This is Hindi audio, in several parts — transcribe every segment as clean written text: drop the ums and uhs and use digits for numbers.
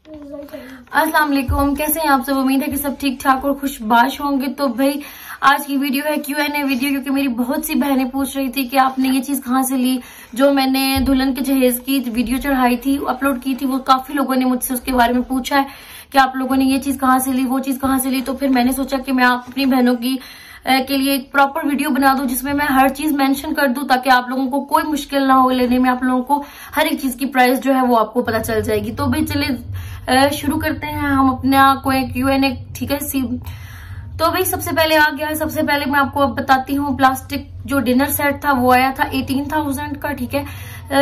अस्सलाम वालेकुम, कैसे हैं आप सब। उम्मीद है कि सब ठीक ठाक और खुशबाश होंगे। तो भाई आज की वीडियो है Q&A वीडियो, क्योंकि मेरी बहुत सी बहनें पूछ रही थी कि आपने ये चीज कहाँ से ली। जो मैंने दुल्हन के जहेज की वीडियो चढ़ाई थी, अपलोड की थी, वो काफी लोगों ने मुझसे उसके बारे में पूछा है कि आप लोगों ने ये चीज कहाँ से ली, वो चीज कहाँ से ली। तो फिर मैंने सोचा कि मैं आप अपनी बहनों की के लिए एक प्रॉपर वीडियो बना दूं, जिसमें मैं हर चीज मेंशन कर दूं, ताकि आप लोगों को कोई मुश्किल ना हो लेने में। आप लोगों को हर एक चीज की प्राइस जो है वो आपको पता चल जाएगी। तो भाई चले शुरू करते हैं हम अपना कोई Q&A, ठीक है। तो भाई सबसे पहले आ गया है, सबसे पहले मैं आपको अब बताती हूँ। प्लास्टिक जो डिनर सेट था वो आया था 18,000 का, ठीक है।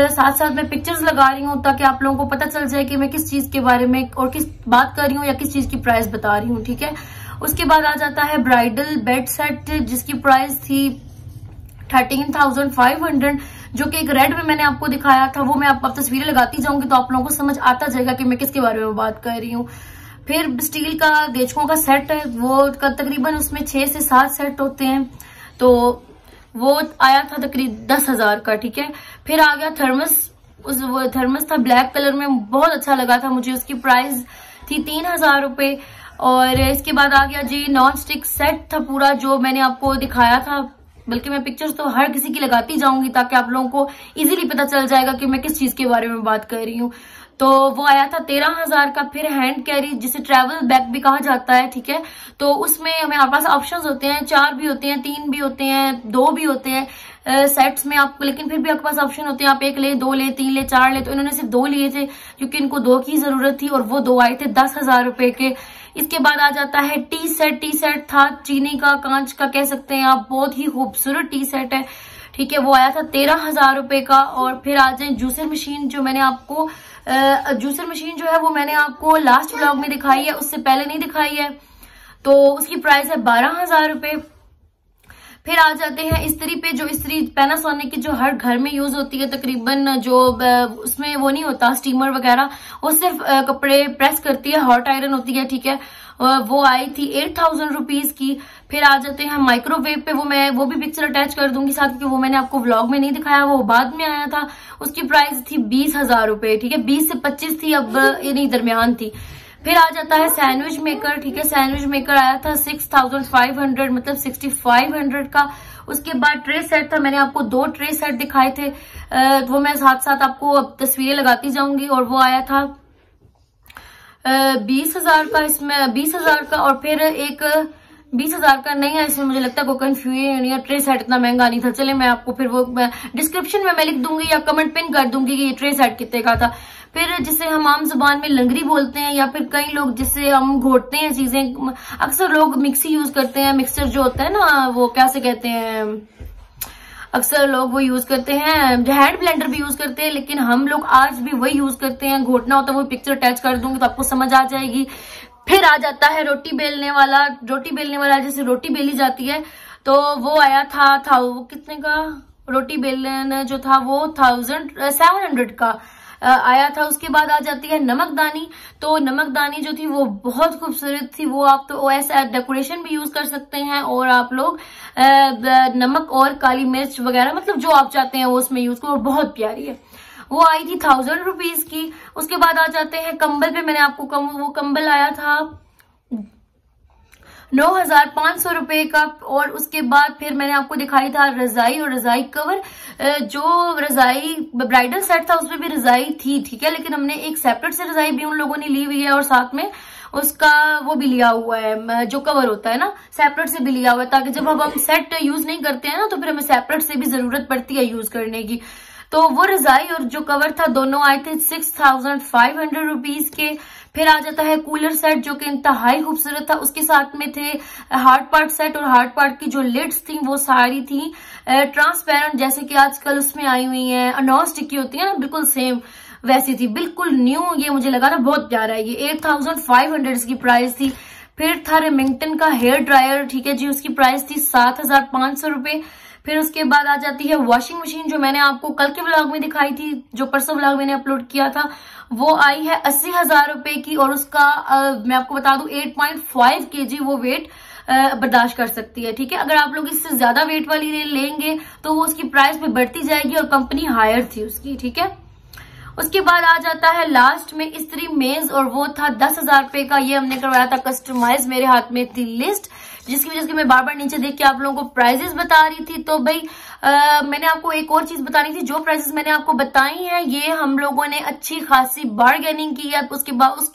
साथ साथ मैं पिक्चर्स लगा रही हूँ ताकि आप लोगों को पता चल जाए कि मैं किस चीज के बारे में और किस बात कर रही हूँ या किस चीज की प्राइस बता रही हूँ, ठीक है। उसके बाद आ जाता है ब्राइडल बेड सेट, जिसकी प्राइस थी 13,500, जो कि एक रेड में मैंने आपको दिखाया था। वो मैं आप तस्वीरें लगाती जाऊंगी तो आप लोगों को समझ आता जाएगा कि मैं किसके बारे में बात कर रही हूँ। फिर स्टील का गेचकों का सेट है, वो तकरीबन उसमें 6 से 7 सेट होते हैं, तो वो आया था तकरीबन 10,000 का, ठीक है। फिर आ गया थर्मस, वो थर्मस था ब्लैक कलर में, बहुत अच्छा लगा था मुझे। उसकी प्राइस थी 3,000 रुपए। और इसके बाद आ गया जी नॉन स्टिक सेट था पूरा, जो मैंने आपको दिखाया था। बल्कि मैं पिक्चर्स तो हर किसी की लगाती जाऊंगी ताकि आप लोगों को इजीली पता चल जाएगा कि मैं किस चीज के बारे में बात कर रही हूँ। तो वो आया था 13,000 का। फिर हैंड कैरी, जिसे ट्रैवल बैग भी कहा जाता है, ठीक है। तो उसमें हमारे पास ऑप्शंस होते हैं, 4 भी होते हैं, 3 भी होते हैं, 2 भी होते हैं सेट्स में आपको, लेकिन फिर भी आपके पास ऑप्शन होते हैं, आप 1 ले, 2 ले, 3 ले, 4 ले। तो इन्होंने सिर्फ 2 लिए थे क्योंकि इनको 2 की जरूरत थी, और वो 2 आए थे 10,000 रुपए के। इसके बाद आ जाता है टी सेट। टी सेट था चीनी का, कांच का कह सकते हैं आप, बहुत ही खूबसूरत टी सेट है, ठीक है। वो आया था 13,000 रुपए का। और फिर आ जाए जूसर मशीन, जो मैंने आपको जूसर मशीन जो है वो मैंने आपको लास्ट व्लॉग में दिखाई है, उससे पहले नहीं दिखाई है। तो उसकी प्राइस है 12,000 रुपए। फिर आ जाते हैं इस्त्री पे, जो इस्त्री पैनासोनिक की जो हर घर में यूज होती है तकरीबन, जो उसमें वो नहीं होता स्टीमर वगैरह, वो सिर्फ कपड़े प्रेस करती है, हॉट आयरन होती है, ठीक है। वो आई थी 8,000 रुपीज की। फिर आ जाते हैं माइक्रोवेव पे, वो भी पिक्चर अटैच कर दूंगी साथ, क्योंकि वो मैंने आपको व्लॉग में नहीं दिखाया, वो बाद में आया था। उसकी प्राइस थी 20,000 रुपए, ठीक है। 20 से 25 थी, अब ये नहीं दरमियान थी। फिर आ जाता है सैंडविच मेकर, ठीक है। सैंडविच मेकर आया था 6,500, मतलब 6,500 का। उसके बाद ट्रे सेट था, मैंने आपको 2 ट्रे सेट दिखाए थे, वो मैं साथ साथ आपको अब तस्वीरें लगाती जाऊंगी। और वो आया था 20,000 का, इसमें 20,000 का। और फिर एक 20,000 का नहीं है, इसमें मुझे लगता है कोई कंफ्यूजन, या ट्रे सेट इतना महंगा नहीं था। चले मैं आपको फिर वो डिस्क्रिप्शन में मैं लिख दूंगी या कमेंट पिन कर दूंगी कि ये ट्रे सेट कितने का था। फिर जिसे हम आम जुबान में लंगरी बोलते हैं, या फिर कई लोग जिससे हम घोटते हैं चीजें, अक्सर लोग मिक्सी यूज करते हैं, मिक्सर जो होता है ना, वो कैसे कहते हैं, अक्सर लोग वो यूज करते हैं, हैंड ब्लेंडर भी यूज करते हैं, लेकिन हम लोग आज भी वही यूज करते हैं। घोटना होता है, वो पिक्चर अटैच कर दूंगी तो आपको समझ आ जाएगी। फिर आ जाता है रोटी बेलने वाला जैसे रोटी बेली जाती है, तो वो आया था वो कितने का, रोटी बेलन जो था वो 700 का आया था। उसके बाद आ जाती है नमकदानी। तो नमकदानी जो थी वो बहुत खूबसूरत थी, वो आप तो ऐसा डेकोरेशन भी यूज कर सकते हैं, और आप लोग नमक और काली मिर्च वगैरह, मतलब जो आप चाहते हैं वो उसमें यूज करो, बहुत प्यारी है। वो आई थी 1,000 रुपीज की। उसके बाद आ जाते हैं कंबल पे, मैंने आपको वो कंबल आया था 9,500 रुपए का। और उसके बाद फिर मैंने आपको दिखाई था रजाई और रजाई कवर। जो रजाई ब्राइडल सेट था उसमें भी रजाई थी, ठीक है, लेकिन हमने एक सेपरेट से रजाई भी उन लोगों ने ली हुई है, और साथ में उसका वो भी लिया हुआ है, जो कवर होता है ना, सेपरेट से भी लिया हुआ है, ताकि जब हम सेट यूज नहीं करते हैं ना, तो फिर हमें सेपरेट से भी जरूरत पड़ती है यूज करने की। तो वो रजाई और जो कवर था दोनों आए थे 6,500 रुपीज के। फिर आ जाता है कूलर सेट, जो कि इंतहाई खूबसूरत था। उसके साथ में थे हार्ड पार्ट सेट, और हार्ड पार्ट की जो लिड्स थी वो सारी थी ट्रांसपेरेंट, जैसे कि आजकल उसमें आई हुई है, नॉन स्टिक की होती है ना, बिल्कुल सेम वैसी थी, बिल्कुल न्यू। ये मुझे लगा था बहुत प्यारा है। ये 8,500 की प्राइस थी। फिर था रेमिंगटन का हेयर ड्रायर, ठीक है जी, उसकी प्राइस थी 7,500 रुपए। फिर उसके बाद आ जाती है वॉशिंग मशीन, जो मैंने आपको कल के व्लॉग में दिखाई थी, जो परसों व्लॉग मैंने अपलोड किया था, वो आई है 80,000 रुपए की। और उसका मैं आपको बता दूं 8.5 kg वो वेट बर्दाश्त कर सकती है, ठीक है। अगर आप लोग इससे ज्यादा वेट वाली लेंगे तो वो उसकी प्राइस पे बढ़ती जाएगी, और कंपनी हायर थी उसकी, ठीक है। उसके बाद आ जाता है लास्ट में इस्त्री मेज, और वो था 10,000 रुपए का। ये हमने करवाया था कस्टमाइज, मेरे हाथ में थी लिस्ट, जिसकी वजह से मैं बार बार नीचे देख के आप लोगों को प्राइजेस बता रही थी। तो भाई मैंने आपको एक और चीज बतानी थी, जो प्राइजेस मैंने आपको बताई हैं ये हम लोगों ने अच्छी खासी बार्गेनिंग की है, उसके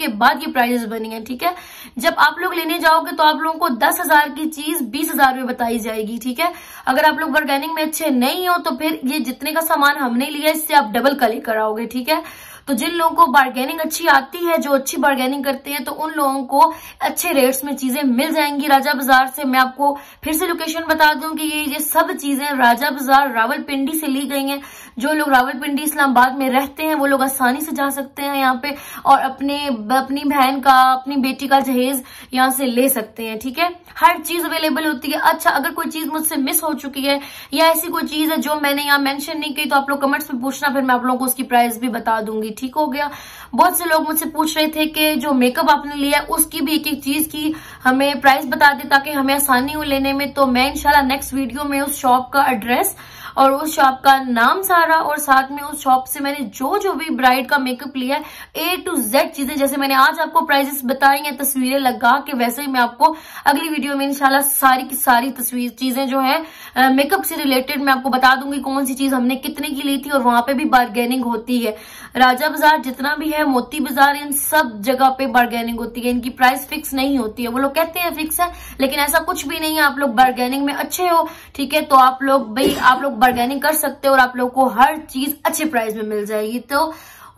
बाद ये प्राइजेस बनी है, ठीक है। जब आप लोग लेने जाओगे तो आप लोगों को 10,000 की चीज 20,000 में बताई जाएगी, ठीक है। अगर आप लोग बार्गेनिंग में अच्छे नहीं हो तो फिर ये जितने का सामान हमने लिया इससे आप डबल का लेकर आओगे, ठीक है। तो जिन लोगों को बार्गेनिंग अच्छी आती है, जो अच्छी बार्गेनिंग करते हैं, तो उन लोगों को अच्छे रेट्स में चीजें मिल जाएंगी राजा बाजार से। मैं आपको फिर से लोकेशन बता दूं कि ये सब चीजें राजा बाजार रावलपिंडी से ली गई हैं। जो लोग रावलपिंडी इस्लामाबाद में रहते हैं वो लोग आसानी से जा सकते हैं यहाँ पे, और अपनी बहन का, अपनी बेटी का जहेज यहाँ से ले सकते हैं, ठीक है। हर चीज अवेलेबल होती है। अच्छा, अगर कोई चीज मुझसे मिस हो चुकी है या ऐसी कोई चीज है जो मैंने यहाँ मेंशन नहीं की, तो आप लोग कमेंट्स में पूछना, फिर मैं आप लोगों को उसकी प्राइस भी बता दूंगी, ठीक हो गया। बहुत से लोग मुझसे पूछ रहे थे कि जो मेकअप आपने लिया है उसकी भी एक एक चीज की हमें प्राइस बता दे ताकि हमें आसानी हो लेने में। तो मैं इंशाल्लाह नेक्स्ट वीडियो में उस शॉप का एड्रेस और उस शॉप का नाम सारा, और साथ में उस शॉप से मैंने जो भी ब्राइड का मेकअप लिया है A to Z चीजें, जैसे मैंने आज आपको प्राइजेस बताई हैं तस्वीरें लगा के, वैसे ही मैं आपको अगली वीडियो में इंशाल्लाह सारी की सारी चीजें जो है मेकअप से रिलेटेड मैं आपको बता दूंगी, कौन सी चीज हमने कितने की ली थी। और वहां पे भी बार्गेनिंग होती है। राजा बाजार जितना भी है, मोती बाजार, इन सब जगह पे बार्गेनिंग होती है। इनकी प्राइस फिक्स नहीं होती है। वो लोग कहते हैं फिक्स है, लेकिन ऐसा कुछ भी नहीं है। आप लोग बार्गेनिंग में अच्छे हो, ठीक है, तो आप लोग बार्गेनिंग कर सकते हो और आप लोग को हर चीज अच्छे प्राइस में मिल जाएगी। तो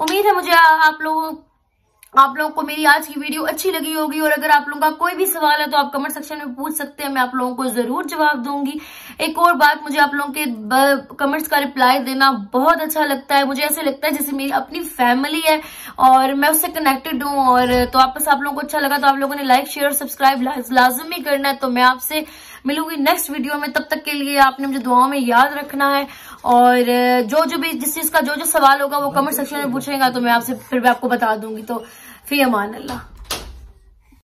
उम्मीद है मुझे आप लोगों को मेरी आज की वीडियो अच्छी लगी होगी। और अगर आप लोगों का कोई भी सवाल है तो आप कमेंट सेक्शन में पूछ सकते हैं, मैं आप लोगों को जरूर जवाब दूंगी। एक और बात, मुझे आप लोगों के कमेंट्स का रिप्लाई देना बहुत अच्छा लगता है। मुझे ऐसे लगता है जैसे मेरी अपनी फैमिली है और मैं उससे कनेक्टेड हूँ। और तो आपस आप लोगों को अच्छा लगा तो आप लोगों ने लाइक शेयर सब्सक्राइब लाजमी करना है। तो मैं आपसे मिलूंगी नेक्स्ट वीडियो में। तब तक के लिए आपने मुझे दुआओं में याद रखना है। और जो भी जिस चीज का जो सवाल होगा वो कमेंट सेक्शन में पूछेगा तो मैं आपसे फिर भी आपको बता दूंगी। तो फी अमान अल्लाह।